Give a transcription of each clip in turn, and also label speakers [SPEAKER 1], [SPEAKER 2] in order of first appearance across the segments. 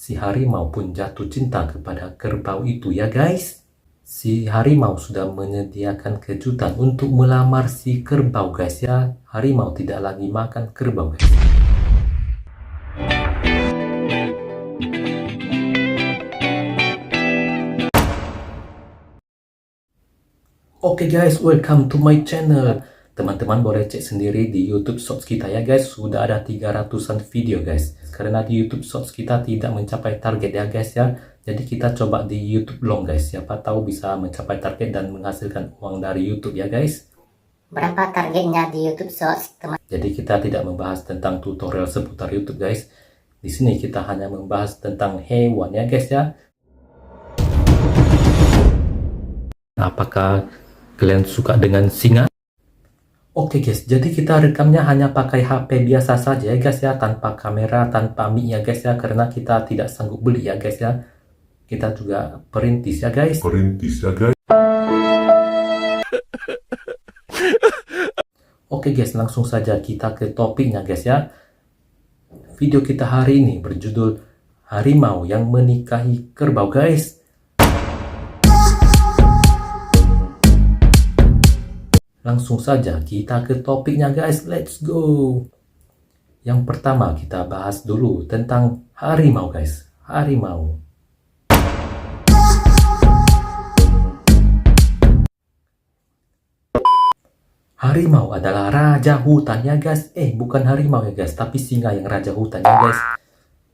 [SPEAKER 1] si harimau pun jatuh cinta kepada kerbau itu ya guys. Si harimau sudah menyediakan kejutan untuk melamar si kerbau guys ya. Harimau tidak lagi makan kerbau guys. Oke guys, welcome to my channel. Teman-teman boleh cek sendiri di YouTube Shorts kita ya guys. Sudah ada 300-an video guys. Karena di YouTube Shorts kita tidak mencapai target ya guys ya. Jadi kita coba di YouTube Long guys. Siapa tahu bisa mencapai target dan menghasilkan uang dari YouTube ya guys.
[SPEAKER 2] Berapa targetnya di YouTube Shorts, teman?
[SPEAKER 1] Jadi kita tidak membahas tentang tutorial seputar YouTube guys. Di sini kita hanya membahas tentang hewan ya guys ya. Apakah kalian suka dengan singa? Oke guys, jadi kita rekamnya hanya pakai HP biasa saja ya guys ya, tanpa kamera, tanpa mic ya guys ya, karena kita tidak sanggup beli ya guys ya. Kita juga perintis ya guys. Oke guys, langsung saja kita ke topiknya guys ya. Video kita hari ini berjudul Harimau yang Menikahi Kerbau guys. Langsung saja kita ke topiknya guys, let's go. Yang pertama kita bahas dulu tentang harimau guys. Harimau. Harimau adalah raja hutan ya guys. Bukan harimau ya guys, tapi singa yang raja hutan ya guys.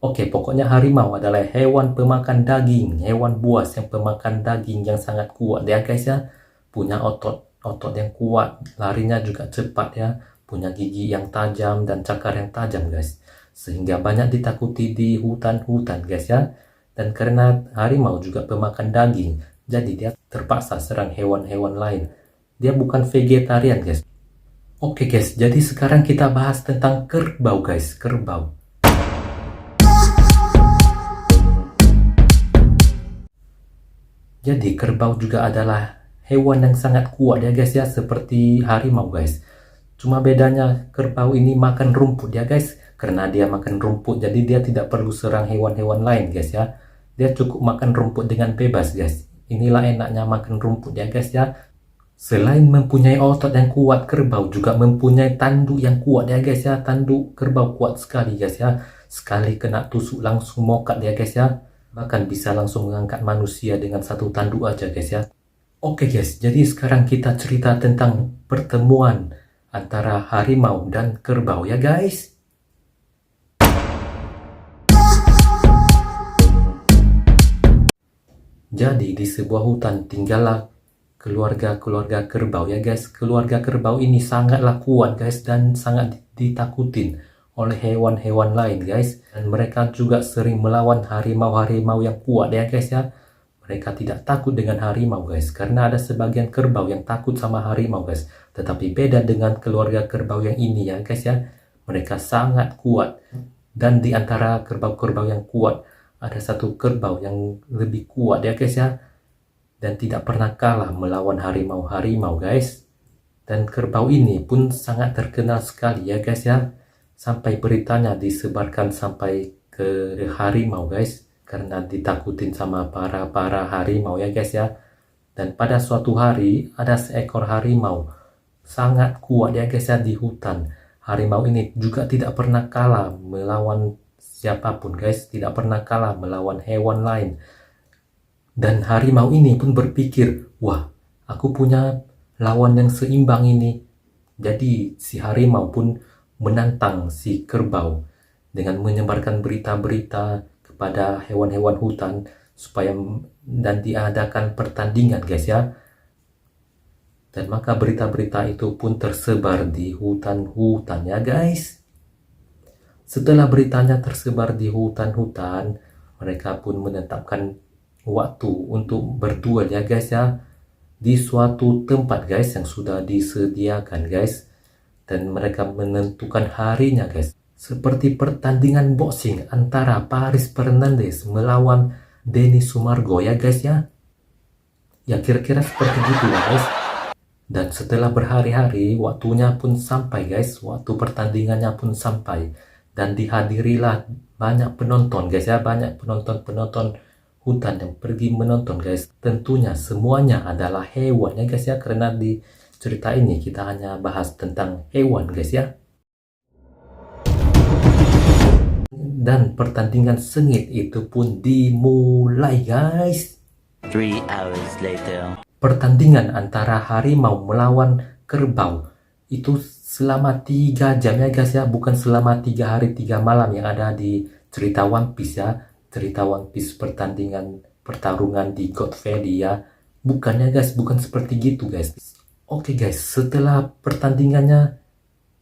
[SPEAKER 1] Oke, pokoknya harimau adalah hewan pemakan daging, hewan buas yang pemakan daging yang sangat kuat ya guys ya. Punya otot yang kuat, larinya juga cepat ya, punya gigi yang tajam dan cakar yang tajam guys, sehingga banyak ditakuti di hutan-hutan guys ya. Dan karena harimau juga pemakan daging, jadi dia terpaksa serang hewan-hewan lain. Dia bukan vegetarian guys. Oke guys, jadi sekarang kita bahas tentang kerbau guys, kerbau. Jadi kerbau juga adalah hewan yang sangat kuat ya guys ya, seperti harimau guys. Cuma bedanya kerbau ini makan rumput ya guys. Karena dia makan rumput, jadi dia tidak perlu serang hewan-hewan lain guys ya. Dia cukup makan rumput dengan bebas guys. Inilah enaknya makan rumput ya guys ya. Selain mempunyai otot yang kuat, kerbau juga mempunyai tanduk yang kuat ya guys ya. Tanduk kerbau kuat sekali guys ya. Sekali kena tusuk langsung mokat ya guys ya. Bahkan bisa langsung mengangkat manusia dengan satu tanduk aja guys ya. Oke guys, jadi sekarang kita cerita tentang pertemuan antara harimau dan kerbau ya guys. Jadi di sebuah hutan tinggallah keluarga-keluarga kerbau ya guys. Keluarga kerbau ini sangatlah kuat guys dan sangat ditakutin oleh hewan-hewan lain guys. Dan mereka juga sering melawan harimau-harimau yang kuat ya guys ya. Mereka tidak takut dengan harimau guys, karena ada sebagian kerbau yang takut sama harimau guys. Tetapi beda dengan keluarga kerbau yang ini ya guys ya. Mereka sangat kuat. Dan di antara kerbau-kerbau yang kuat, ada satu kerbau yang lebih kuat ya guys ya. Dan tidak pernah kalah melawan harimau-harimau guys. Dan kerbau ini pun sangat terkenal sekali ya guys ya. Sampai beritanya disebarkan sampai ke harimau guys. Karena ditakutin sama para harimau ya guys ya. Dan pada suatu hari ada seekor harimau sangat kuat ya guys ya di hutan. Harimau ini juga tidak pernah kalah melawan siapapun guys, tidak pernah kalah melawan hewan lain. Dan harimau ini pun berpikir, wah, aku punya lawan yang seimbang ini. Jadi si harimau pun menantang si kerbau dengan menyebarkan berita-berita pada hewan-hewan hutan supaya dan diadakan pertandingan guys ya. Dan maka berita-berita itu pun tersebar di hutan-hutan ya guys. Setelah beritanya tersebar di hutan-hutan, mereka pun menetapkan waktu untuk berduel ya guys ya, di suatu tempat guys yang sudah disediakan guys. Dan mereka menentukan harinya guys, seperti pertandingan boxing antara Paris Fernandes melawan Denny Sumargo ya guys ya. Ya kira-kira seperti gitu ya guys. Dan setelah berhari-hari waktunya pun sampai guys, waktu pertandingannya pun sampai. dan dihadirilah banyak penonton guys ya, banyak penonton hutan yang pergi menonton guys. Tentunya semuanya adalah hewan ya guys ya, karena di cerita ini kita hanya bahas tentang hewan guys ya. Dan pertandingan sengit itu pun dimulai guys.
[SPEAKER 3] 3 hours later.
[SPEAKER 1] Pertandingan antara harimau melawan kerbau itu selama 3 jam ya guys ya, bukan selama 3 hari 3 malam yang ada di cerita One Piece ya. Cerita One Piece pertarungan di Godfelia, bukan ya guys, bukan seperti gitu guys. Oke guys, setelah pertandingannya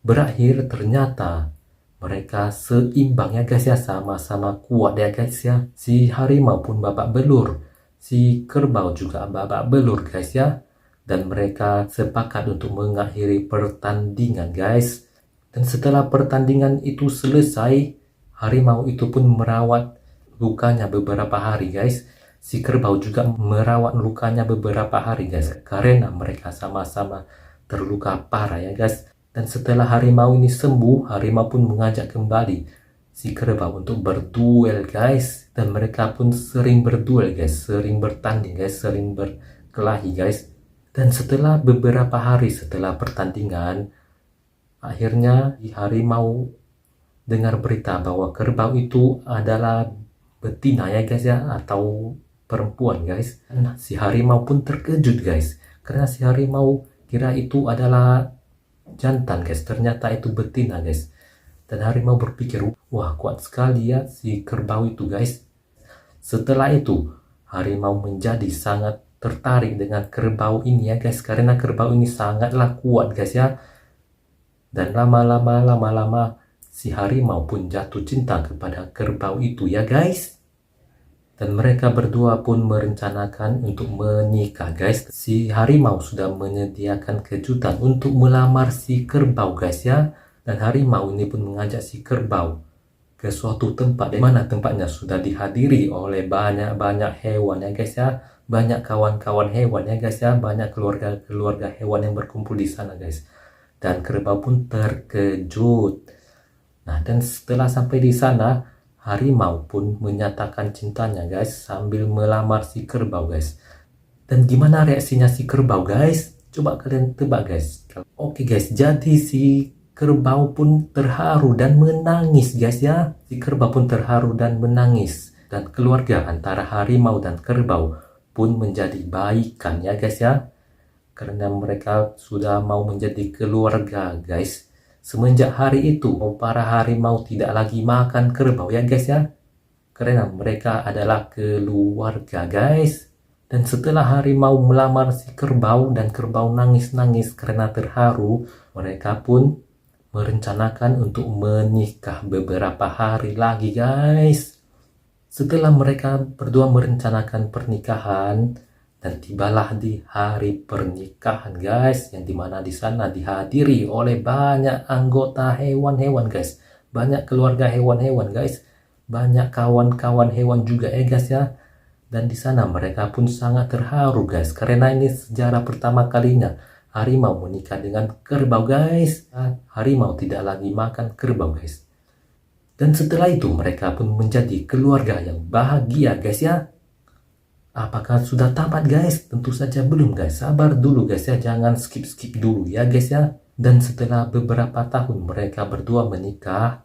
[SPEAKER 1] berakhir ternyata mereka seimbang ya guys ya, sama-sama kuat ya guys ya. Si harimau pun babak belur, si kerbau juga babak belur guys ya. Dan mereka sepakat untuk mengakhiri pertandingan guys. Dan setelah pertandingan itu selesai, harimau itu pun merawat lukanya beberapa hari guys. Si kerbau juga merawat lukanya beberapa hari guys, karena mereka sama-sama terluka parah ya guys. Dan setelah harimau ini sembuh, harimau pun mengajak kembali si kerbau untuk berduel guys. Dan mereka pun sering berduel guys, sering bertanding guys, sering berkelahi guys. Dan setelah beberapa hari setelah pertandingan, akhirnya harimau dengar berita bahwa kerbau itu adalah betina ya guys ya, atau perempuan guys. Dan si harimau pun terkejut guys, karena si harimau kira itu adalah jantan guys, ternyata itu betina guys. Dan harimau berpikir, wah kuat sekali ya si kerbau itu guys. Setelah itu harimau menjadi sangat tertarik dengan kerbau ini ya guys, karena kerbau ini sangatlah kuat guys ya. Dan lama-lama si harimau pun jatuh cinta kepada kerbau itu ya guys. Dan mereka berdua pun merencanakan untuk menikah guys. Si harimau sudah menyediakan kejutan untuk melamar si kerbau guys ya. Dan harimau ini pun mengajak si kerbau ke suatu tempat, di mana tempatnya sudah dihadiri oleh banyak hewan ya guys ya. Banyak kawan-kawan hewan ya guys ya. Banyak keluarga hewan yang berkumpul di sana guys. Dan kerbau pun terkejut. Nah, dan setelah sampai di sana, harimau pun menyatakan cintanya guys sambil melamar si kerbau guys. Dan gimana reaksinya si kerbau guys? Coba kalian tebak guys. Oke guys, jadi si kerbau pun terharu dan menangis guys ya. Si kerbau pun terharu dan menangis. Dan keluarga antara harimau dan kerbau pun menjadi baikan ya guys ya. Karena mereka sudah mau menjadi keluarga guys. Semenjak hari itu, para harimau tidak lagi makan kerbau ya guys ya. Karena mereka adalah keluarga guys. Dan setelah harimau melamar si kerbau dan kerbau nangis-nangis karena terharu, mereka pun merencanakan untuk menikah beberapa hari lagi guys. Setelah mereka berdua merencanakan pernikahan, dan tibalah di hari pernikahan guys, yang dimana di sana dihadiri oleh banyak anggota hewan-hewan guys, banyak keluarga hewan-hewan guys, banyak kawan-kawan hewan juga ya guys ya. Dan di sana mereka pun sangat terharu guys, karena ini sejarah pertama kalinya harimau menikah dengan kerbau guys. Harimau tidak lagi makan kerbau guys. Dan setelah itu mereka pun menjadi keluarga yang bahagia guys ya. Apakah sudah tamat guys? Tentu saja belum guys, sabar dulu guys ya, jangan skip dulu ya guys ya. Dan setelah beberapa tahun mereka berdua menikah,